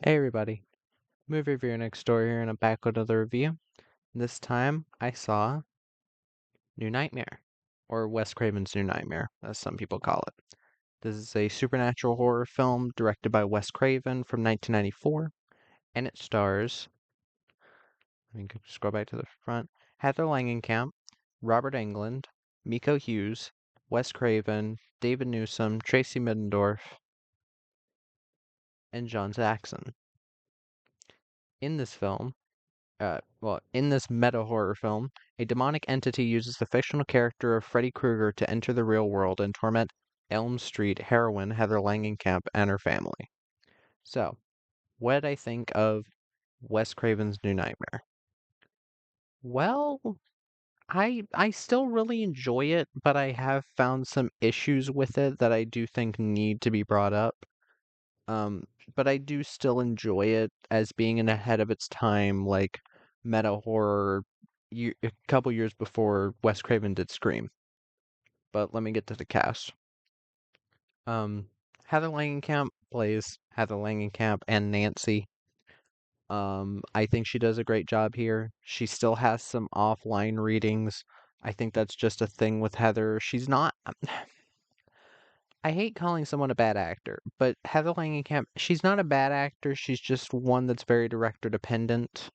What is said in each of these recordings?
Hey everybody, movie reviewer next door here, and I'm back with another review. This time I saw New Nightmare, or Wes Craven's New Nightmare, as some people call it. This is a supernatural horror film directed by Wes Craven from 1994, and it stars, let me scroll back to the front, Heather Langenkamp, Robert Englund, Miko Hughes, Wes Craven, David Newsom, Tracy Middendorf, and John Saxon. In this film, in this meta horror film, a demonic entity uses the fictional character of Freddy Krueger to enter the real world and torment Elm Street heroine Heather Langenkamp and her family. So, what did I think of Wes Craven's New Nightmare? Well, I still really enjoy it, but I have found some issues with it that I do think need to be brought up. Um, but I do still enjoy it as being in ahead of its time, like meta horror a couple years before Wes Craven did Scream. But let me get to the cast. Um, Heather Langenkamp plays Heather Langenkamp and Nancy. I think she does a great job here. She still has some offline readings. I think that's just a thing with Heather. She's not. I hate calling someone a bad actor, but Heather Langenkamp, she's not a bad actor. She's just one that's very director dependent.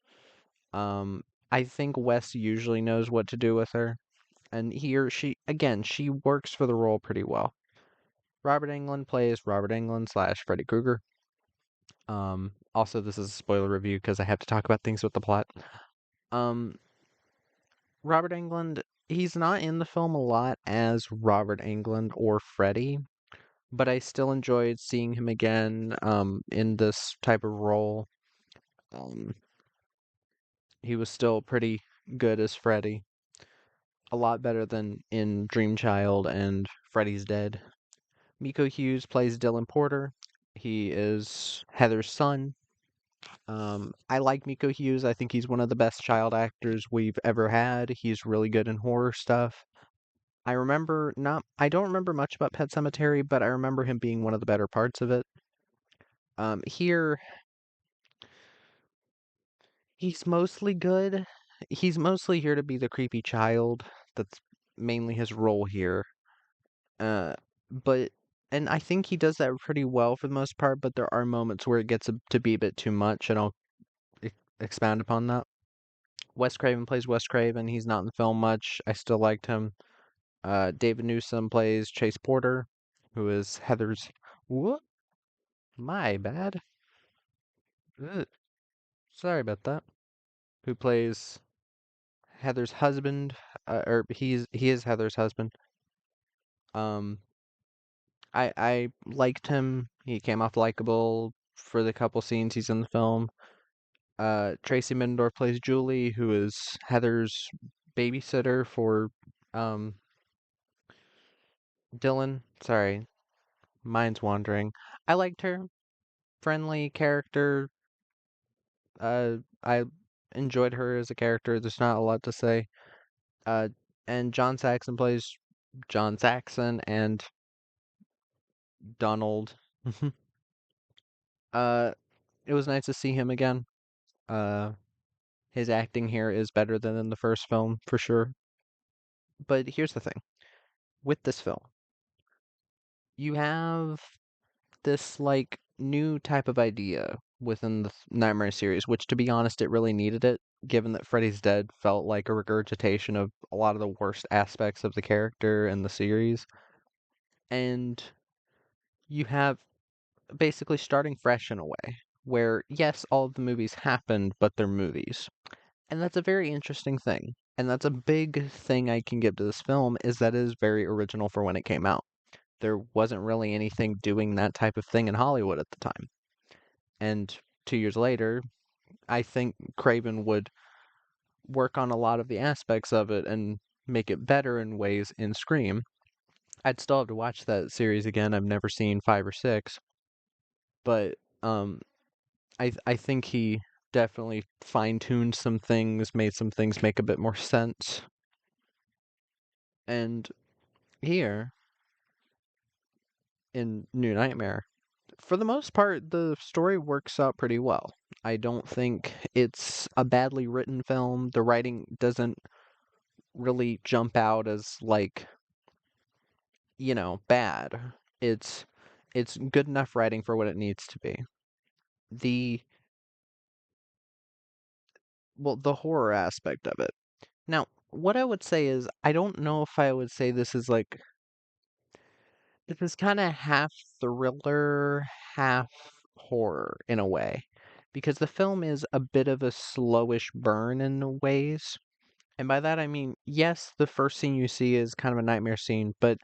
Um, I think Wes usually knows what to do with her, and here she works for the role pretty well. Robert Englund plays Robert Englund slash Freddy Krueger. Also this is a spoiler review because I have to talk about things with the plot. Um, Robert Englund, he's not in the film a lot as Robert Englund or Freddy, but I still enjoyed seeing him again in this type of role. Um, he was still pretty good as Freddy. A lot better than in Dream Child and Freddy's Dead. Miko Hughes plays Dylan Porter. He is Heather's son. I like Miko Hughes. I think he's one of the best child actors we've ever had. He's really good in horror stuff. I don't remember much about Pet Sematary, but I remember him being one of the better parts of it. Here, he's mostly good. He's mostly here to be the creepy child. That's mainly his role here. Uh, but and I think he does that pretty well for the most part, but there are moments where it gets to be a bit too much, and I'll expound upon that. Wes Craven plays Wes Craven. He's not in the film much. I still liked him. David Newsom plays Chase Porter, who is Heather's. What? My bad. Ugh. Sorry about that. Who plays Heather's husband? Or he is Heather's husband. Um, I liked him. He came off likable for the couple scenes he's in the film. Tracy Middendorf plays Julie, who is Heather's babysitter for um Dylan. Sorry, mind's wandering. I liked her. Friendly character. I enjoyed her as a character. There's not a lot to say. Uh, and John Saxon plays John Saxon and Donald. uh, it was nice to see him again. Uh, his acting here is better than in the first film for sure. But here's the thing with this film, you have this like new type of idea within the Nightmare series, which to be honest, it really needed it, given that Freddy's Dead felt like a regurgitation of a lot of the worst aspects of the character and the series. And you have basically starting fresh in a way, where yes, all of the movies happened, but they're movies. And that's a very interesting thing. And that's a big thing I can give to this film is that it is very original for when it came out. There wasn't really anything doing that type of thing in Hollywood at the time. And 2 years later, I think Craven would work on a lot of the aspects of it and make it better in ways in Scream. I'd still have to watch that series again. I've never seen 5 or 6, but um, I think he definitely fine-tuned some things, made some things make a bit more sense. And here in New Nightmare, For the most part, the story works out pretty well. I don't think it's a badly written film. The writing doesn't really jump out as like, bad. It's it's good enough writing for what it needs to be. The the horror aspect of it. Now, what I would say is I don't know if I would say this is kind of half thriller, half horror in a way. Because the film is a bit of a slowish burn in ways. And by that I mean, yes, the first scene you see is kind of a nightmare scene, but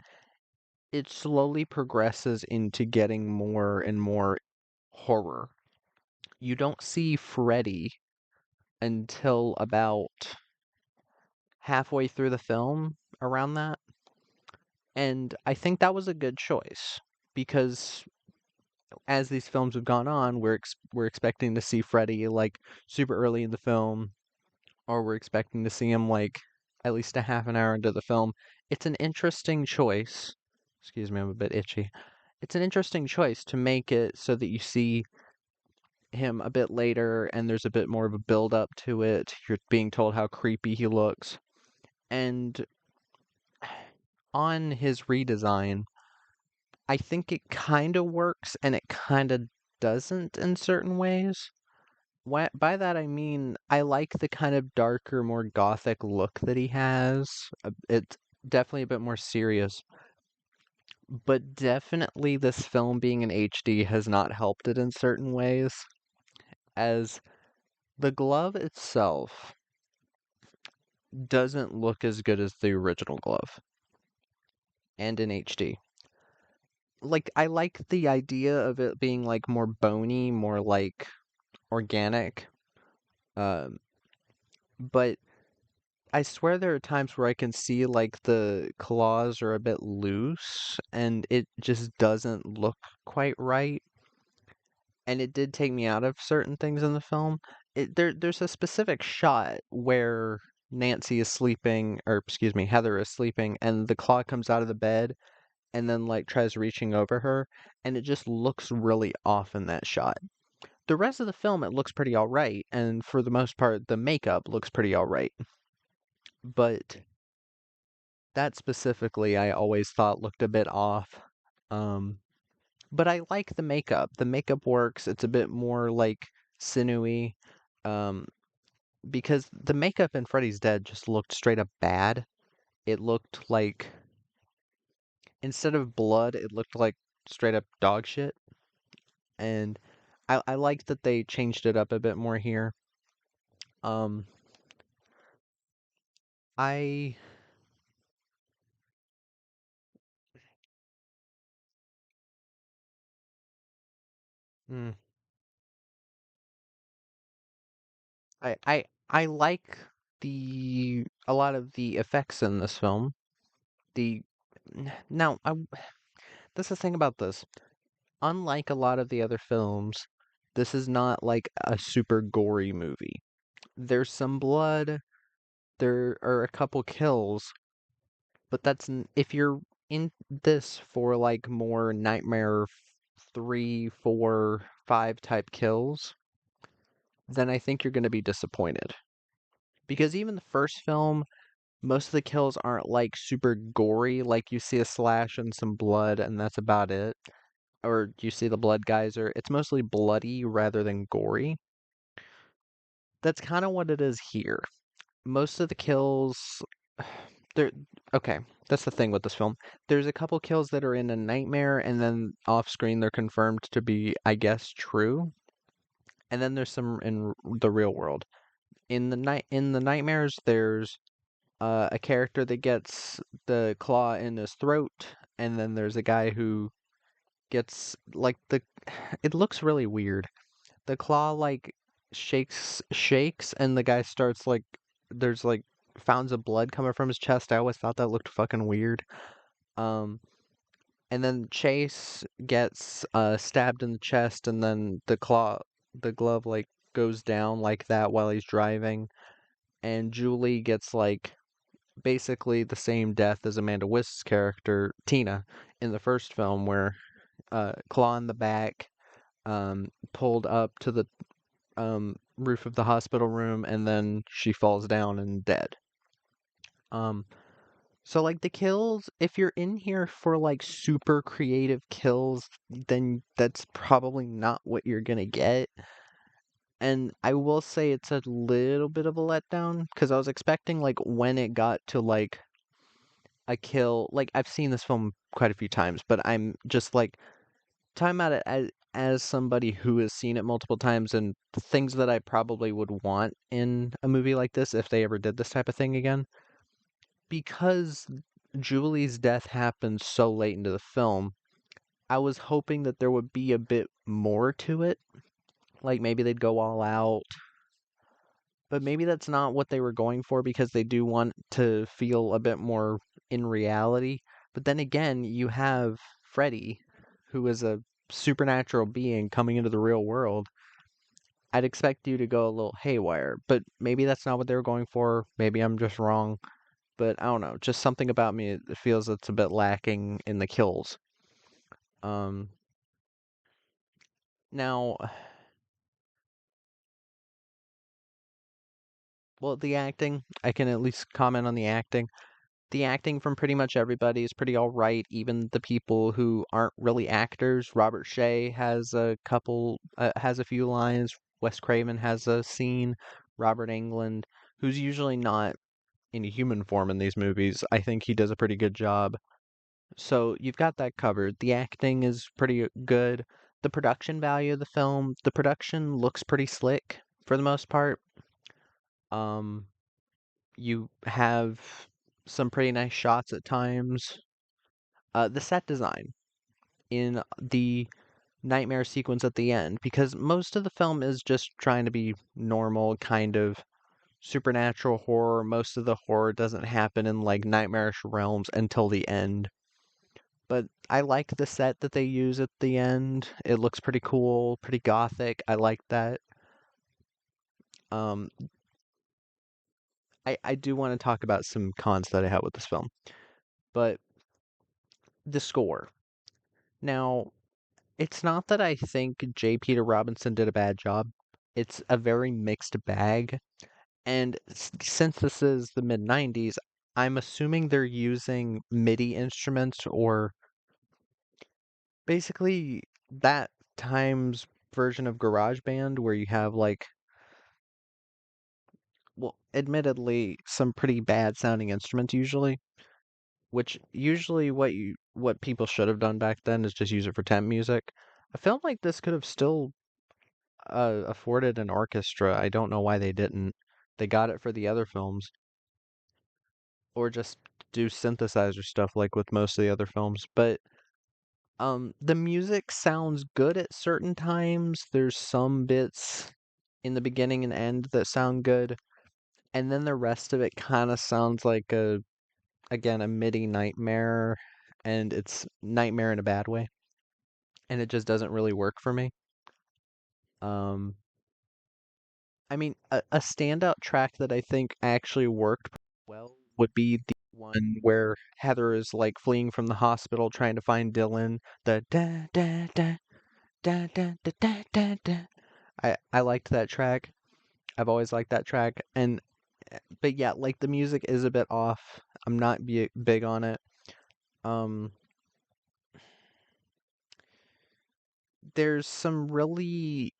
it slowly progresses into getting more and more horror. You don't see Freddy until about halfway through the film, around that. And I think that was a good choice because as these films have gone on, we're expecting to see Freddy like super early in the film, or we're expecting to see him like at least a half an hour into the film. It's an interesting choice. Excuse me, I'm a bit itchy. It's an interesting choice to make it so that you see him a bit later and there's a bit more of a build up to it. You're being told how creepy he looks. And on his redesign, I think it kind of works and it kind of doesn't in certain ways. By that I mean I like the kind of darker, more gothic look that he has. It's definitely a bit more serious, but definitely this film being in HD has not helped it in certain ways, as the glove itself doesn't look as good as the original glove and in HD. Like I like the idea of it being like more bony, more like organic. Um, but I swear there are times where I can see like the claws are a bit loose and it just doesn't look quite right. And it did take me out of certain things in the film. There's a specific shot where Nancy is sleeping, or excuse me, Heather is sleeping, and the claw comes out of the bed and then like tries reaching over her, and it just looks really off in that shot. The rest of the film it looks pretty all right, and for the most part the makeup looks pretty all right. But that specifically I always thought looked a bit off. Um, but I like the makeup. The makeup works. It's a bit more like sinewy. Um, because the makeup in Freddy's Dead just looked straight up bad. It looked like instead of blood, it looked like straight up dog shit. And I like that they changed it up a bit more here. Um, I mm, I like the a lot of the effects in this film. The now I That's the thing about this. Unlike a lot of the other films, this is not like a super gory movie. There's some blood, there are a couple kills, but if you're in this for like more Nightmare 3, 4, 5 type kills, then I think you're going to be disappointed. Because even the first film, most of the kills aren't like super gory, like you see a slash and some blood, and that's about it. Or you see the blood geyser. It's mostly bloody rather than gory. That's kind of what it is here. Most of the kills, they're okay. That's the thing with this film. There's a couple kills that are in a nightmare, and then off screen they're confirmed to be, I guess, true. And then there's some in the real world. In the nightmares, there's a character that gets the claw in his throat, and then there's a guy who gets like the. It looks really weird. The claw like shakes and the guy starts like there's like fountains of blood coming from his chest. I always thought that looked fucking weird. Um and then Chase gets stabbed in the chest and then the glove like goes down like that while he's driving, and Julie gets like basically the same death as Amanda Wist's character Tina in the first film, where claw in the back, pulled up to the roof of the hospital room, and then she falls down and dead. Um, so like the kills, if you're in here for like super creative kills, then that's probably not what you're gonna get. And I will say it's a little bit of a letdown because I was expecting like when it got to like a kill, like I've seen this film quite a few times, but I'm just like talking about it as somebody who has seen it multiple times and the things that I probably would want in a movie like this if they ever did this type of thing again. Because Julie's death happened so late into the film, I was hoping that there would be a bit more to it. Like maybe they'd go all out, but maybe that's not what they were going for because they do want to feel a bit more in reality. But then again, you have Freddy, who is a supernatural being coming into the real world. I'd expect you to go a little haywire, but maybe that's not what they were going for. Maybe I'm just wrong, but I don't know. Just something about me it feels it's a bit lacking in the kills. Um, now, well, the acting, I can at least comment on the acting. The acting from pretty much everybody is pretty all right, even the people who aren't really actors. Robert Shea has a few lines. Wes Craven has a scene. Robert Englund, who's usually not in human form in these movies, I think he does a pretty good job. So you've got that covered. The acting is pretty good. The production value of the production looks pretty slick for the most part. Um, you have some pretty nice shots at times. The set design in the nightmare sequence at the end, because most of the film is just trying to be normal, kind of supernatural horror. Most of the horror doesn't happen in like nightmarish realms until the end. But I like the set that they use at the end. It looks pretty cool, pretty gothic. I like that. Um, I do want to talk about some cons that I have with this film, but the score. Now, it's not that I think J. Peter Robinson did a bad job. It's a very mixed bag. And since this is the mid 90s, I'm assuming they're using MIDI instruments or basically that time's version of GarageBand where you have like, well, admittedly, some pretty bad sounding instruments usually, which usually what people should have done back then is just use it for temp music. A film like this could have still afforded an orchestra. I don't know why they didn't. They got it for the other films, or just do synthesizer stuff like with most of the other films. But the music sounds good at certain times. There's some bits in the beginning and end that sound good, and then the rest of it kind of sounds like a MIDI nightmare, and it's nightmare in a bad way, and it just doesn't really work for me. Um, I mean, a standout track that I think actually worked well would be the one where Heather is like fleeing from the hospital trying to find Dylan. The da da da da da da da da da. I liked that track. I've always liked that track, and but yeah, like the music is a bit off. I'm not big on it. Um, there's some really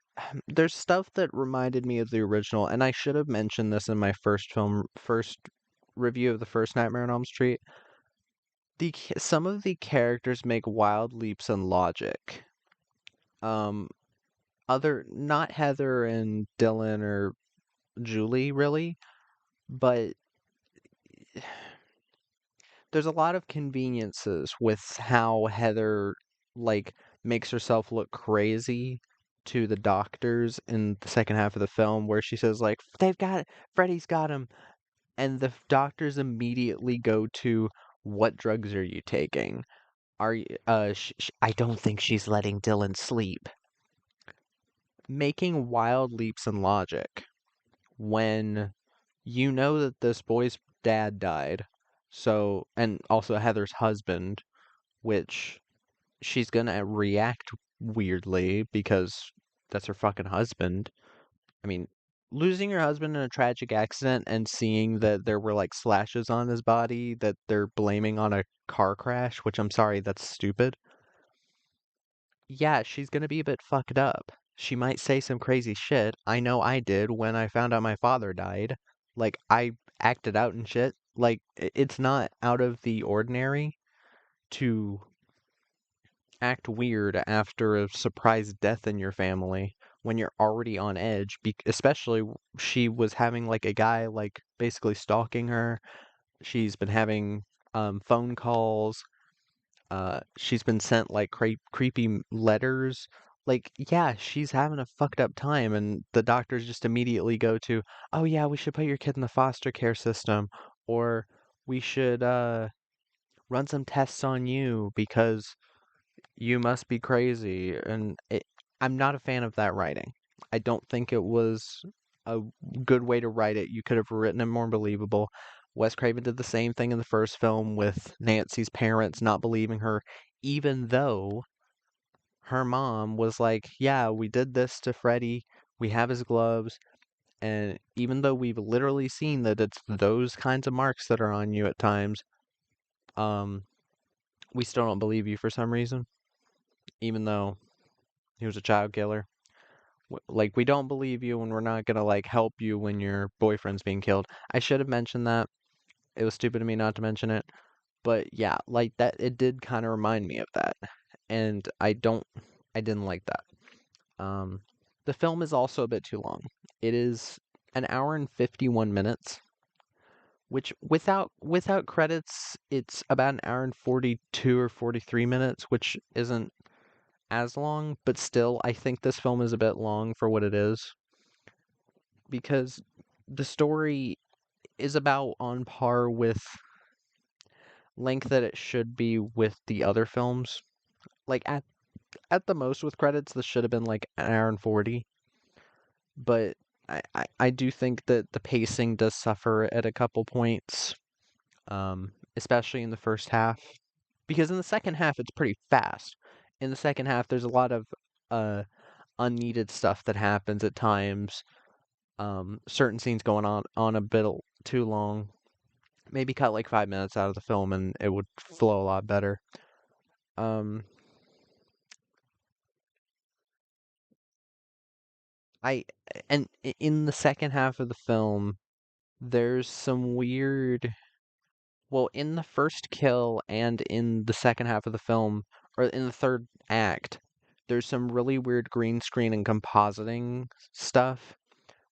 there's stuff that reminded me of the original, and I should have mentioned this in my first review of the first Nightmare on Elm Street. Some of the characters make wild leaps in logic. Um, other not Heather and Dylan or Julie really, but there's a lot of conveniences with how Heather like makes herself look crazy to the doctors in the second half of the film where she says like they've got Freddy's got him and the doctors immediately go to what drugs are you taking? Are you I don't think she's letting Dylan sleep. Making wild leaps in logic when you know that this boy's dad died. So, and also Heather's husband, which she's gonna react weirdly because that's her fucking husband. I mean, losing your husband in a tragic accident and seeing that there were like slashes on his body that they're blaming on a car crash, which I'm sorry, that's stupid. Yeah, she's gonna be a bit fucked up. She might say some crazy shit. I know I did when I found out my father died. Like, I acted out and shit. Like, it's not out of the ordinary to act weird after a surprise death in your family when you're already on edge. Especially, she was having like a guy like basically stalking her. She's been having phone calls. She's been sent like creepy letters. Like, yeah, she's having a fucked up time, and the doctors just immediately go to, oh yeah, we should put your kid in the foster care system, or we should run some tests on you because you must be crazy. And I'm not a fan of that writing. I don't think it was a good way to write it. You could have written it more believable. Wes Craven did the same thing in the first film with Nancy's parents not believing her, even though her mom was like, yeah, we did this to Freddy. We have his gloves. And even though we've literally seen that it's those kinds of marks that are on you at times, um, we still don't believe you for some reason, even though he was a child killer. Like, we don't believe you and we're not gonna like help you when your boyfriend's being killed. I should have mentioned that. It was stupid of me not to mention it. But yeah, like that, it did kind of remind me of that. And I didn't like that. Um, the film is also a bit too long. It is an hour and 51 minutes, which without credits, it's about an hour and 42 or 43 minutes, which isn't as long, but still, I think this film is a bit long for what it is because the story is about on par with length that it should be with the other films. Like at the most with credits, this should have been like an hour and 40. But I do think that the pacing does suffer at a couple points, especially in the first half. Because in the second half, it's pretty fast. In the second half, there's a lot of uh, unneeded stuff that happens at times. Certain scenes going on a bit too long. Maybe cut like 5 minutes out of the film and it would flow a lot better. Um, I and in the second half of the film, there's some weird. Well, in the first kill and in the second half of the film, or in the third act, there's some really weird green screen and compositing stuff.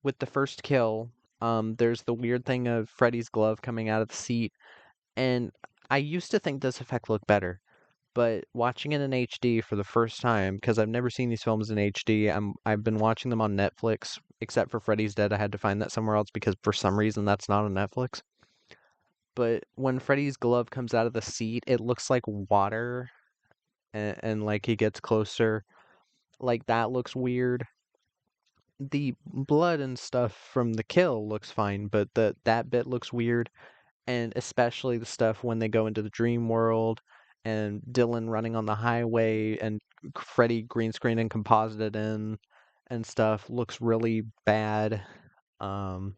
With the first kill, there's the weird thing of Freddy's glove coming out of the seat, and I used to think this effect looked better. But watching it in HD for the first time, because I've never seen these films in HD, I've been watching them on Netflix, except for Freddy's Dead. I had to find that somewhere else because for some reason that's not on Netflix. But when Freddy's glove comes out of the seat, it looks like water, and like he gets closer. Like that looks weird. The blood and stuff from the kill looks fine, but that bit looks weird, and especially the stuff when they go into the dream world and Dylan running on the highway and Freddy green screen and composited in and stuff looks really bad. Um,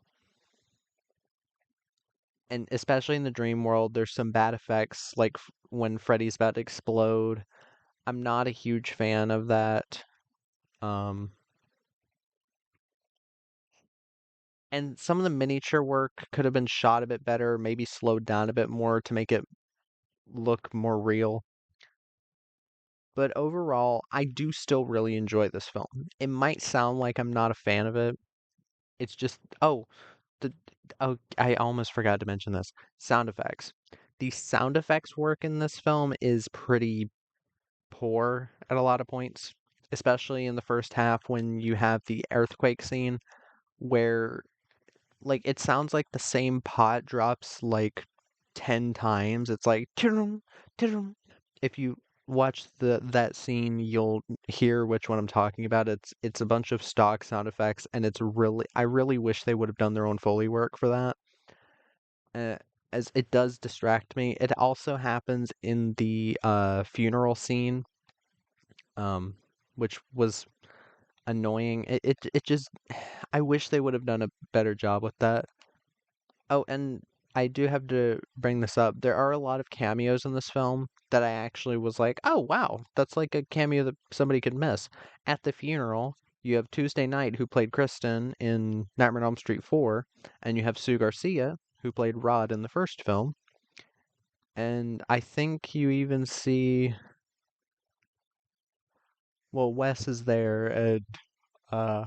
and especially in the dream world, there's some bad effects, like when Freddy's about to explode. I'm not a huge fan of that. Um, and some of the miniature work could have been shot a bit better, maybe slowed down a bit more to make it look more real. But overall, I do still really enjoy this film. It might sound like I'm not a fan of it. It's just, the I almost forgot to mention this. Sound effects. The sound effects work in this film is pretty poor at a lot of points, especially in the first half when you have the earthquake scene where like it sounds like the same pot drops like 10 times. It's like "Tirum, tirum." If you watch that scene, you'll hear which one I'm talking about. It's a bunch of stock sound effects and it's really I really wish they would have done their own Foley work for that. Uh, as it does distract me. It also happens in the funeral scene um, which was annoying. It just I wish they would have done a better job with that. Oh, and I do have to bring this up. There are a lot of cameos in this film that I actually was like, "Oh, wow, that's like a cameo that somebody could miss." At the funeral, you have Tuesday Knight, who played Kristen in Nightmare on Elm Street 4, and you have Sue Garcia, who played Rod in the first film. And I think you even see, well, Wes is there, and uh,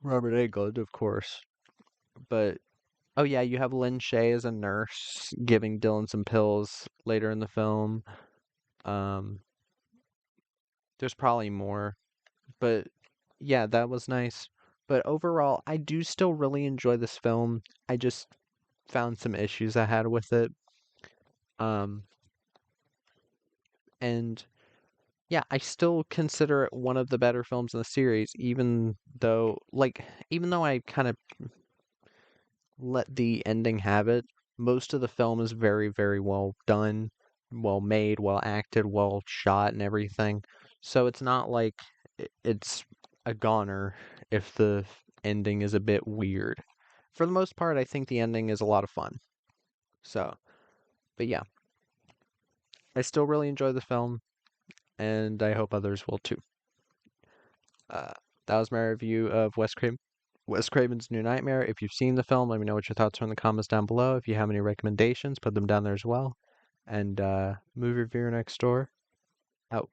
Robert Englund, of course. But oh yeah, you have Lynn Shay as a nurse giving Dylan some pills later in the film. Um, there's probably more, but yeah, that was nice. But overall, I do still really enjoy this film. I just found some issues I had with it. Um, and yeah, I still consider it one of the better films in the series, even though I kind of let the ending have it. Most of the film is very, very well done, well made, well acted, well shot, and everything. So it's not like it's a goner if the ending is a bit weird. For the most part, I think the ending is a lot of fun. So, but yeah, I still really enjoy the film, and I hope others will too. Uh, that was my review of Wes Craven's New Nightmare. If you've seen the film, let me know what your thoughts are in the comments down below. If you have any recommendations, put them down there as well. And movie reviewer next door out.